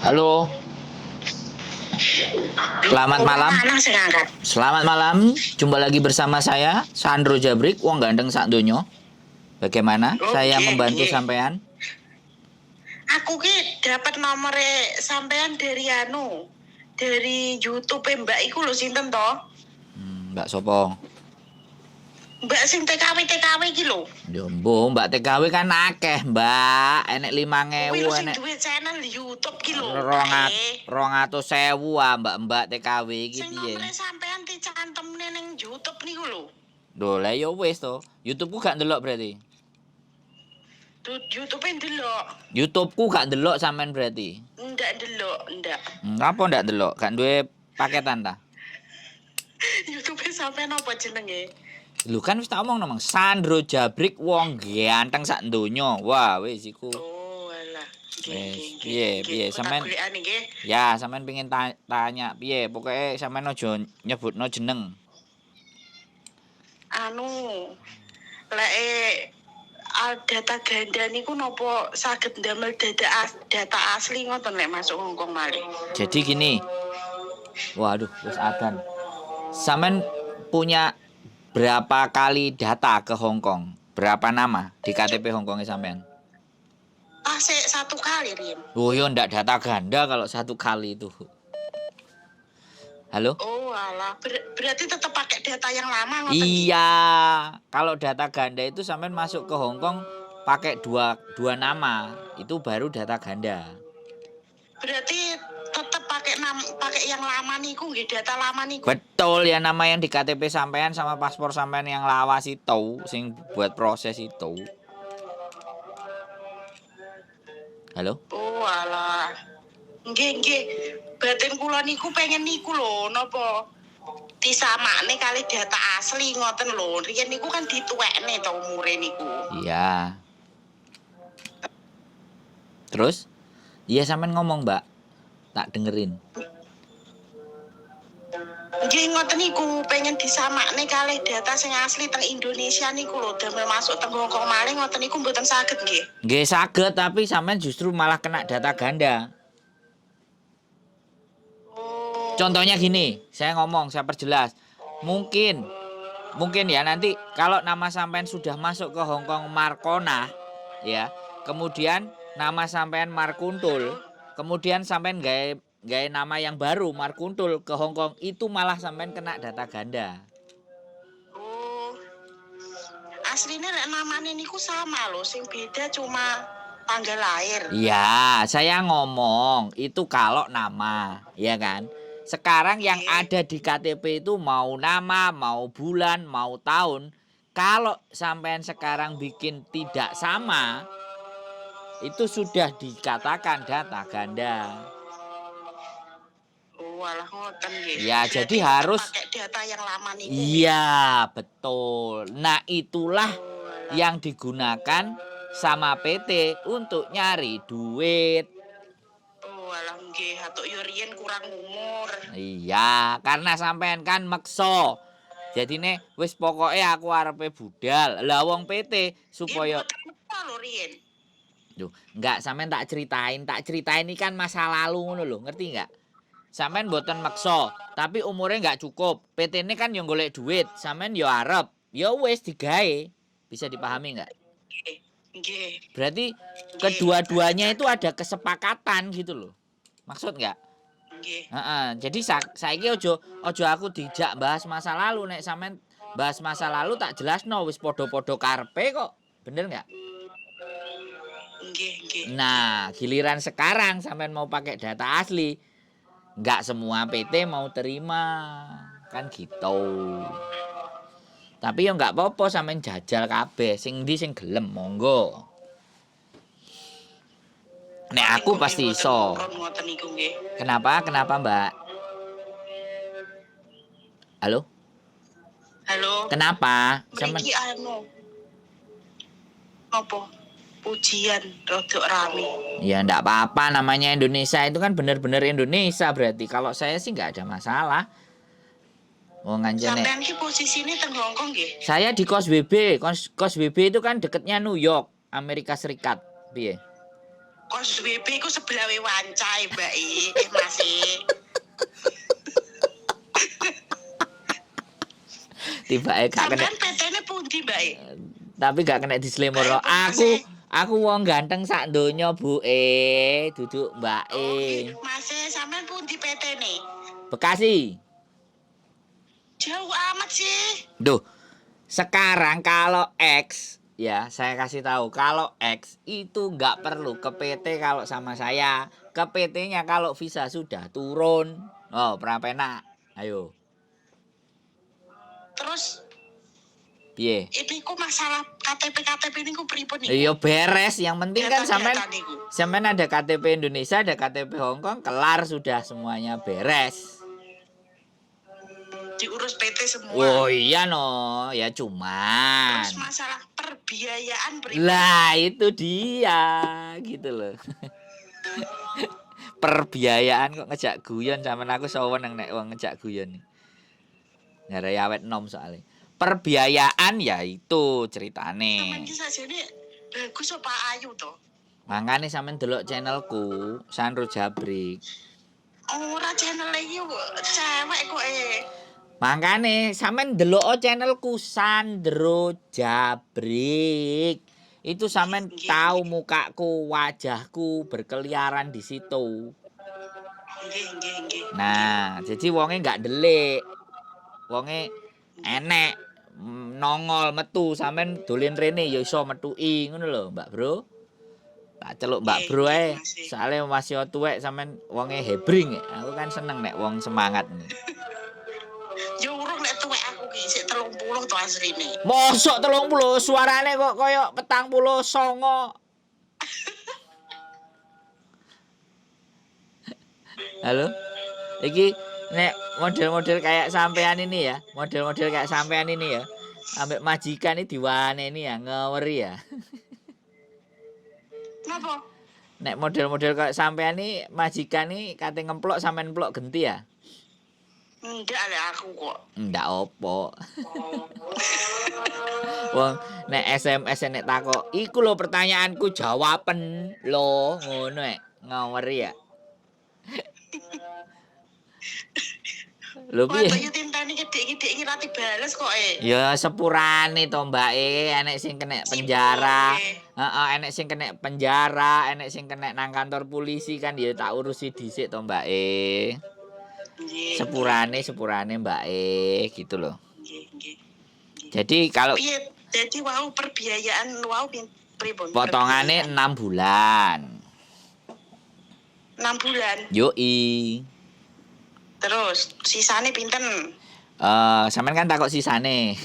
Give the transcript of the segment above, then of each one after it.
Halo, selamat malam. Selamat malam. Jumpa lagi bersama saya, Sandro Jabrik, wong ganteng sak donya. Bagaimana saya membantu sampean? Aku ki dapat nomor sampean dari YouTube Mbak iku lho sinten to? Mbak sopo? Mbak sing TKW iki lho. Yo Mbak TKW kan akeh, Mbak. Enek 5.000 Sing enek duwe channel YouTube ki lho. 200.000 Mbak TKW iki Sing piye? nomor sampean dicantemne ning YouTube niku lho. Lho, lah yo wis to. YouTube-ku gak ndelok berarti. YouTube ndelok. YouTube-ku gak ndelok sampean berarti. Ndak ndelok, ndak. Apa ndak ndelok? Gak duwe paketan ta? YouTube sampean apa jenenge? Lu kan wis tak omong nomong Sandro Jabrik wong ganteng sak donya. Wah, wis iku. Oh, alah. Wis, piye sampean? Ya, sampean pengen tanya piye? Pokoke sampean aja nyebutno jeneng. Lek data ganda niku nopo saged ndamel data asli ngoten lek masuk Hongkong malih. Jadi gini. Waduh, wis adan. Sampean punya berapa kali data ke Hongkong? Berapa nama di KTP Hongkongnya sampean? Satu kali, Rin. Oh, yo ndak data ganda kalau satu kali itu. Halo? Oh, alah. Berarti tetap pakai data yang lama ngoten. Iya. Kalau data ganda itu sampean masuk ke Hongkong pakai dua nama. Itu baru data ganda. Berarti tetap pakai yang lama niku nggih, data lama niku. Betul ya, nama yang di KTP sampean sama paspor sampean yang lawas itu sing buat proses itu. Halo? Oh, alah. Nggih. Batin kula niku pengen niku lho, napa? Disamakne kali data asli ngoten lho. Riyen niku kan dituwekne to umure niku. Iya. Terus? Iya sampean ngomong, Mbak. Tak dengerin. Nggih ngoten niku, pengen disamakne kalih data sing asli teng Indonesia niku lho, damel masuk teng Hongkong malih ngoten niku mboten saged nggih. Nggih saged, tapi sampean justru malah kena data ganda. Oh. Contohnya gini, saya perjelas. Mungkin ya nanti kalau nama sampean sudah masuk ke Hongkong Markona, ya. Kemudian nama sampean Markuntul, kemudian sampean gawe nama yang baru Markuntul ke Hongkong, itu malah sampean kena data ganda. Oh. Asline lek namane niku sama lho, sing beda cuma tanggal lahir. Iya, saya ngomong itu kalau nama, ya kan? Sekarang yang ada di KTP itu mau nama, mau bulan, mau tahun. Kalau sampean sekarang bikin tidak sama, itu sudah dikatakan data ganda. Oh, alah ngoten nggih. Ya, jadi harus pakai data yang lama niku. Iya, betul. Nah, itulah yang digunakan sama PT untuk nyari duit. Walah nggih, hatuk yo riyen kurang umur. Iya, karena sampean kan meksa. Jadine wis pokoke aku arepe budal. Lah wong PT supaya lho riyen. Duh, enggak sampean tak ceritain ini kan masa lalu ngono lho, ngerti enggak? Sampean mboten meksa, tapi umurnya enggak cukup. PT ini kan yo golek duit, sampean yo arep. Ya wis digawe. Bisa dipahami enggak? Nggih. Berarti kedua-duanya itu ada kesepakatan gitu loh. Maksud enggak? Nggih. Jadi saiki ojo aku dijak bahas masa lalu, nek sampean bahas masa lalu tak jelasno wis padha-padha karepe kok. Bener enggak? Nggih. Nah, giliran sekarang sampean mau pakai data asli, enggak semua PT mau terima. Kan gitu. Tapi ya enggak apa-apa sampean jajal kabeh, sing ndi sing gelem monggo. Nek aku pasti iso. Kenapa, Mbak? Halo? Kenapa? Mriki apa? Ujian rodok rame. Ya enggak apa-apa, namanya Indonesia itu kan bener-bener Indonesia berarti. Kalau saya sih enggak ada masalah. Oh nganjene. Sampean ki posisine teng Hongkong nggih? Saya di kos WB. Kos WB itu kan deketnya New York, Amerika Serikat. Piye? kos WP ku sebelah wancai Mbak Mas. Tibake gak kena, Sampean PT-ne pundi Mbak? tapi gak kena dislemorno. Ayo, Mas. Aku wong ganteng sak donya, Bu. Duduk Mbak Oh nggih, Mas sampean pundi PT-ne? Bekasi. Jauh amat sih. Duh, sekarang kalau X, ya saya kasih tahu, kalau X itu nggak perlu ke PT kalau sama saya. Ke PT-nya kalau visa sudah turun. Oh, Prapenak. Ayo, Terus piye? ini ku masalah KTP ini ku pripun niku? Iya beres, yang penting kan sampean Data-data niku. sampean ada KTP Indonesia, ada KTP Hong Kong, kelar sudah semuanya beres. Diurus PT semua. Oh iya no, ya cuman. Terus masalah perbiayaan pripun? Lah itu dia gitu loh. Perbiayaan kok ngejak guyon sampean, aku sowan nek wong ngejak guyon. Ngarai awet nom soalnya. Perbiayaan ya itu ceritane. Sampeyan iki sajane bagus apa ayu to? Makane sampean delok channelku Sandro Jabrik. Ora channel iki cewek kok Makane sampean delok channelku Sandro Jabrik. Itu sampean tahu mukaku, wajahku berkeliaran di situ. Nggih. Nah, jadi wonge nggak delik. Wonge enek nongol metu, sampean dolen rene ya iso metuki ngono lho, Mbak Bro. Tak celuk Mbak Bro ae. Soale masih tuwek sampean wonge hebring. Aku kan seneng nek wong semangat. Ya urung nek tuwek aku ki sik 30 to asline. Mosok 30, suarane kok koyo 49. Halo. Iki nek model-model kayak sampean ini ya, model-model kayak sampean ini ya, ambek majikan ini diwaneni ya, ngeweri ya. Napa? Nek model-model kayak sampean ini majikan ini kate ngemplok sampean nemplok genti ya? Enggak lek aku kok. Ndak opo. Wong nek SMS nek takok, iku lho pertanyaanku jawaben lho, ngono nek ngaweri ya. Lho piye? Kok yo tintani gedhe-gedhe iki ra dibales kok Ya sepurane to Mbake, enek sing kena penjara. Heeh, enek sing kena penjara, enek sing kena nang kantor polisi kan ya tak urusi dhisik to Mbake. Nggih. Sepurane Mbake gitu loh. Nggih. Jadi kalau Piye? Jadi wau perbiayaan wau pripun? potongane 6 bulan. 6 bulan. Yoi. Terus sisane pinten? Sampean kan takok sisane.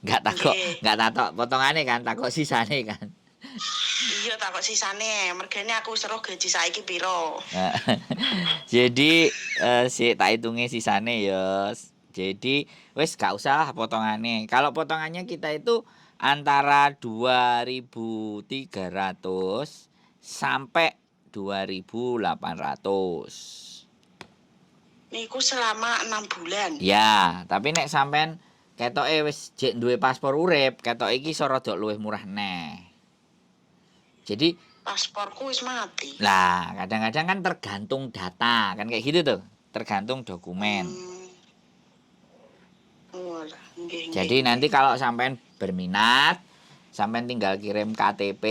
Enggak takok, Nggih. enggak takok potongane kan, takok sisane kan. Iya takok sisane, mergane aku seru gaji saiki piro. Jadi sik tak hitunge sisane ya. Jadi wis gak usah potongane. Kalau potongannya kita itu antara 2.300 sampai 2.800. Niku selama 6 bulan. Ya, tapi nek sampean ketoke wis jek duwe paspor urip, ketok iki iso rada luwih murah neh. Jadi Pasporku wis mati. lah kadang-kadang kan tergantung data kan kayak gitu tuh, tergantung dokumen. Walah, nggih. Jadi nanti kalau sampean berminat, sampean tinggal kirim KTP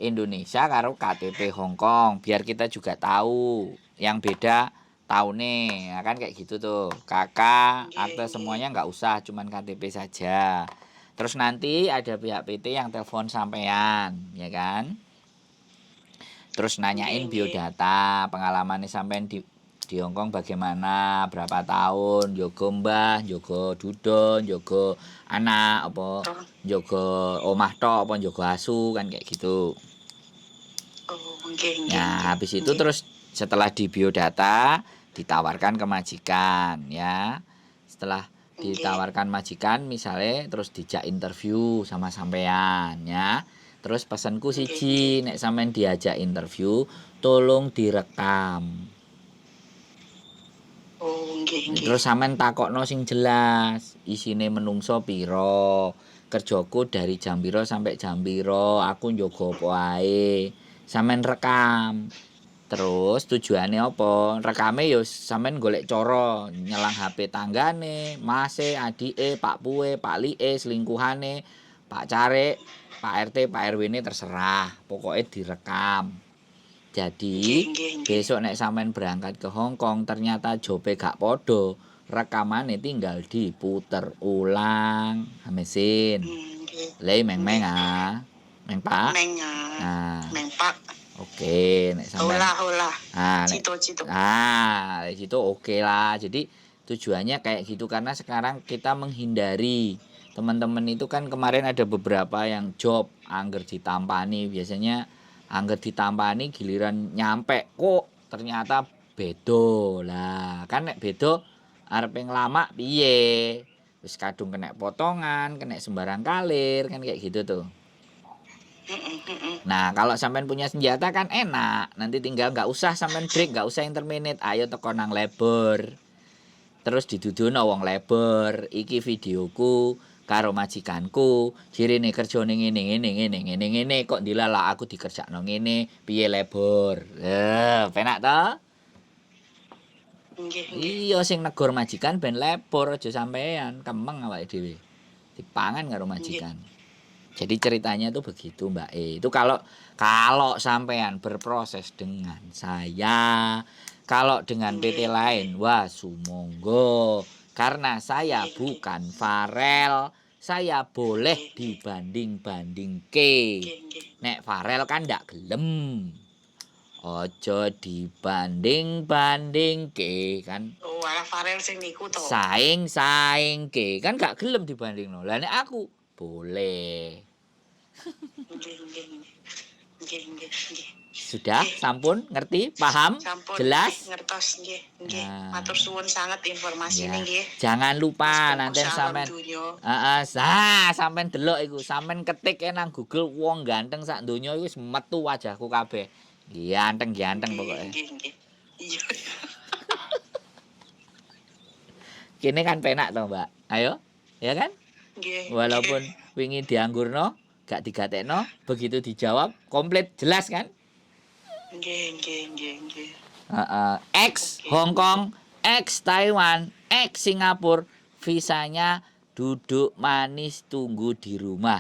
Indonesia karo KTP Hong Kong biar kita juga tahu yang beda tahunnya, ya kan kayak gitu tuh. Kakak, akte semuanya nggak usah, cuman KTP saja. Terus nanti ada pihak PT yang telepon sampean, ya kan? Terus nanyain biodata, pengalamannya sampean di Hong Kong bagaimana, berapa tahun, jogo mbah, jogo dudon, jogo anak, apa jogo omah tok, apa jogo asu, kan kayak gitu. Nah, habis itu terus setelah di biodata ditawarkan ke majikan ya. Setelah ditawarkan majikan misalnya terus dijak interview sama sampean ya. Terus pesanku siji nek sampean diajak interview tolong direkam. Terus sampean takokno sing jelas, isine menungso piro, kerjaku dari jam piro sampai jam piro, aku njogo apa ae. Sampeyan rekam. Terus tujuannya apa? Rekame ya sampeyan golek cara nyelang HP tanggane, mase, adike, Pak Puwe, Pak Like, selingkuhane, Pak Care, Pak RT, Pak RW-ne terserah. Pokoknya direkam. Jadi Nggih. besok nek sampean berangkat ke Hong Kong ternyata jobe gak podo, rekamane tinggal diputer ulang. Mesin. Nggih. Lei meng-meng ah. Meng Pak. Meng Nah, Meng Pak. oke nek sampean. Hola. Nek Cito. di situ oke lah. Jadi tujuannya kayak gitu karena sekarang kita menghindari teman-teman itu kan kemarin ada beberapa yang job angger ditampani biasanya angger ditampani giliran nyampe kok ternyata bedo lah kan nek bedo arep ngelama piye wis kadung kena potongan kena sembarang kalir kan kayak gitu tuh. Nah kalau sampean punya senjata kan enak nanti tinggal nggak usah sampean break nggak usah interminate ayo teko nang labor terus didudono wong labor iki videoku karo majikanku jirine kerjane ngene kok dilala aku dikerjakno ngene piye labor penak to Nggih. iya sing negor majikan ben labor aja sampean kemeng awake dhewe dipangan karo majikan. Jadi ceritanya tuh begitu Mbak E. Itu kalau sampean berproses dengan saya, kalau dengan PT lain, wah sumonggo. Karena saya bukan Farel, saya boleh dibanding-bandingke. Nek Farel kan ndak gelem. Ojo dibanding-bandingke kan. Oh, ala Farel sing niku to. Saing-saingke kan gak gelem dibandingno. Lah nek aku boleh. Nggih. Sudah, sampun, ngerti, paham, Sampun, jelas. ngertos nggih. Nah. Matur suwun sangat informasinya Ya. nggih. Jangan lupa Wis nanti fokus sampean. alam dunya. Sampean delok iku, sampean ketik nang Google wong ganteng sak donya iku wis metu wajahku kabeh. Ganteng pokoknya. Nggih. Iya. Kene kan penak to, Mbak. Ayo, ya kan? Nggih. Walaupun wingi dianggurno, gak digatekno, begitu dijawab komplit jelas kan? Nggih. Ex Hong Kong, ex Taiwan, ex Singapura, visanya duduk manis tunggu di rumah.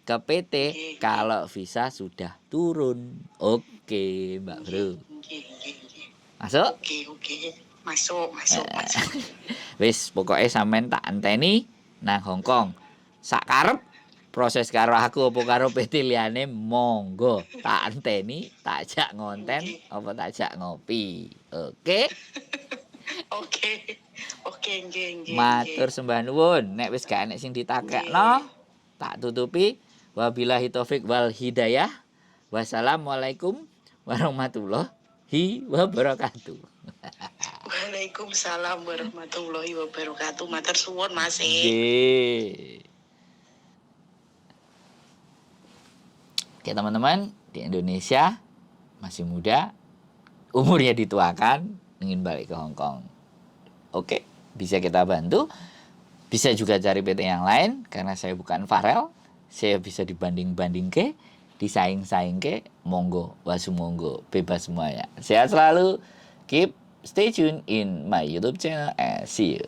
Ke PT kalau visa sudah turun. Oke, Mbak Bro. Nggih. Masuk? Oke. Masuk. Wis pokoknya sampean tak anteni nang Hong Kong. Sak karep proses karo aku apa karo PT liyane monggo tak anteni, tak jak ngonten apa tak jak ngopi. Oke. Oke, nggih. Matur sembah nuwun. Nek wis gak enek sing ditakekno, tak tutupi. Wabillahi taufik wal hidayah. Wassalamualaikum warahmatullahi wabarakatuh. Waalaikumsalam warahmatullahi wabarakatuh. Matur suwun Mas. Nggih. Oke teman-teman, di Indonesia masih muda, umurnya dituakan, ingin balik ke Hong Kong. Oke, bisa kita bantu. Bisa juga cari PT yang lain, karena saya bukan Farel. Saya bisa dibanding-banding ke, disaing-saing ke, monggo, wasu monggo, bebas semuanya. Sehat selalu, stay tune in my YouTube channel, and see you.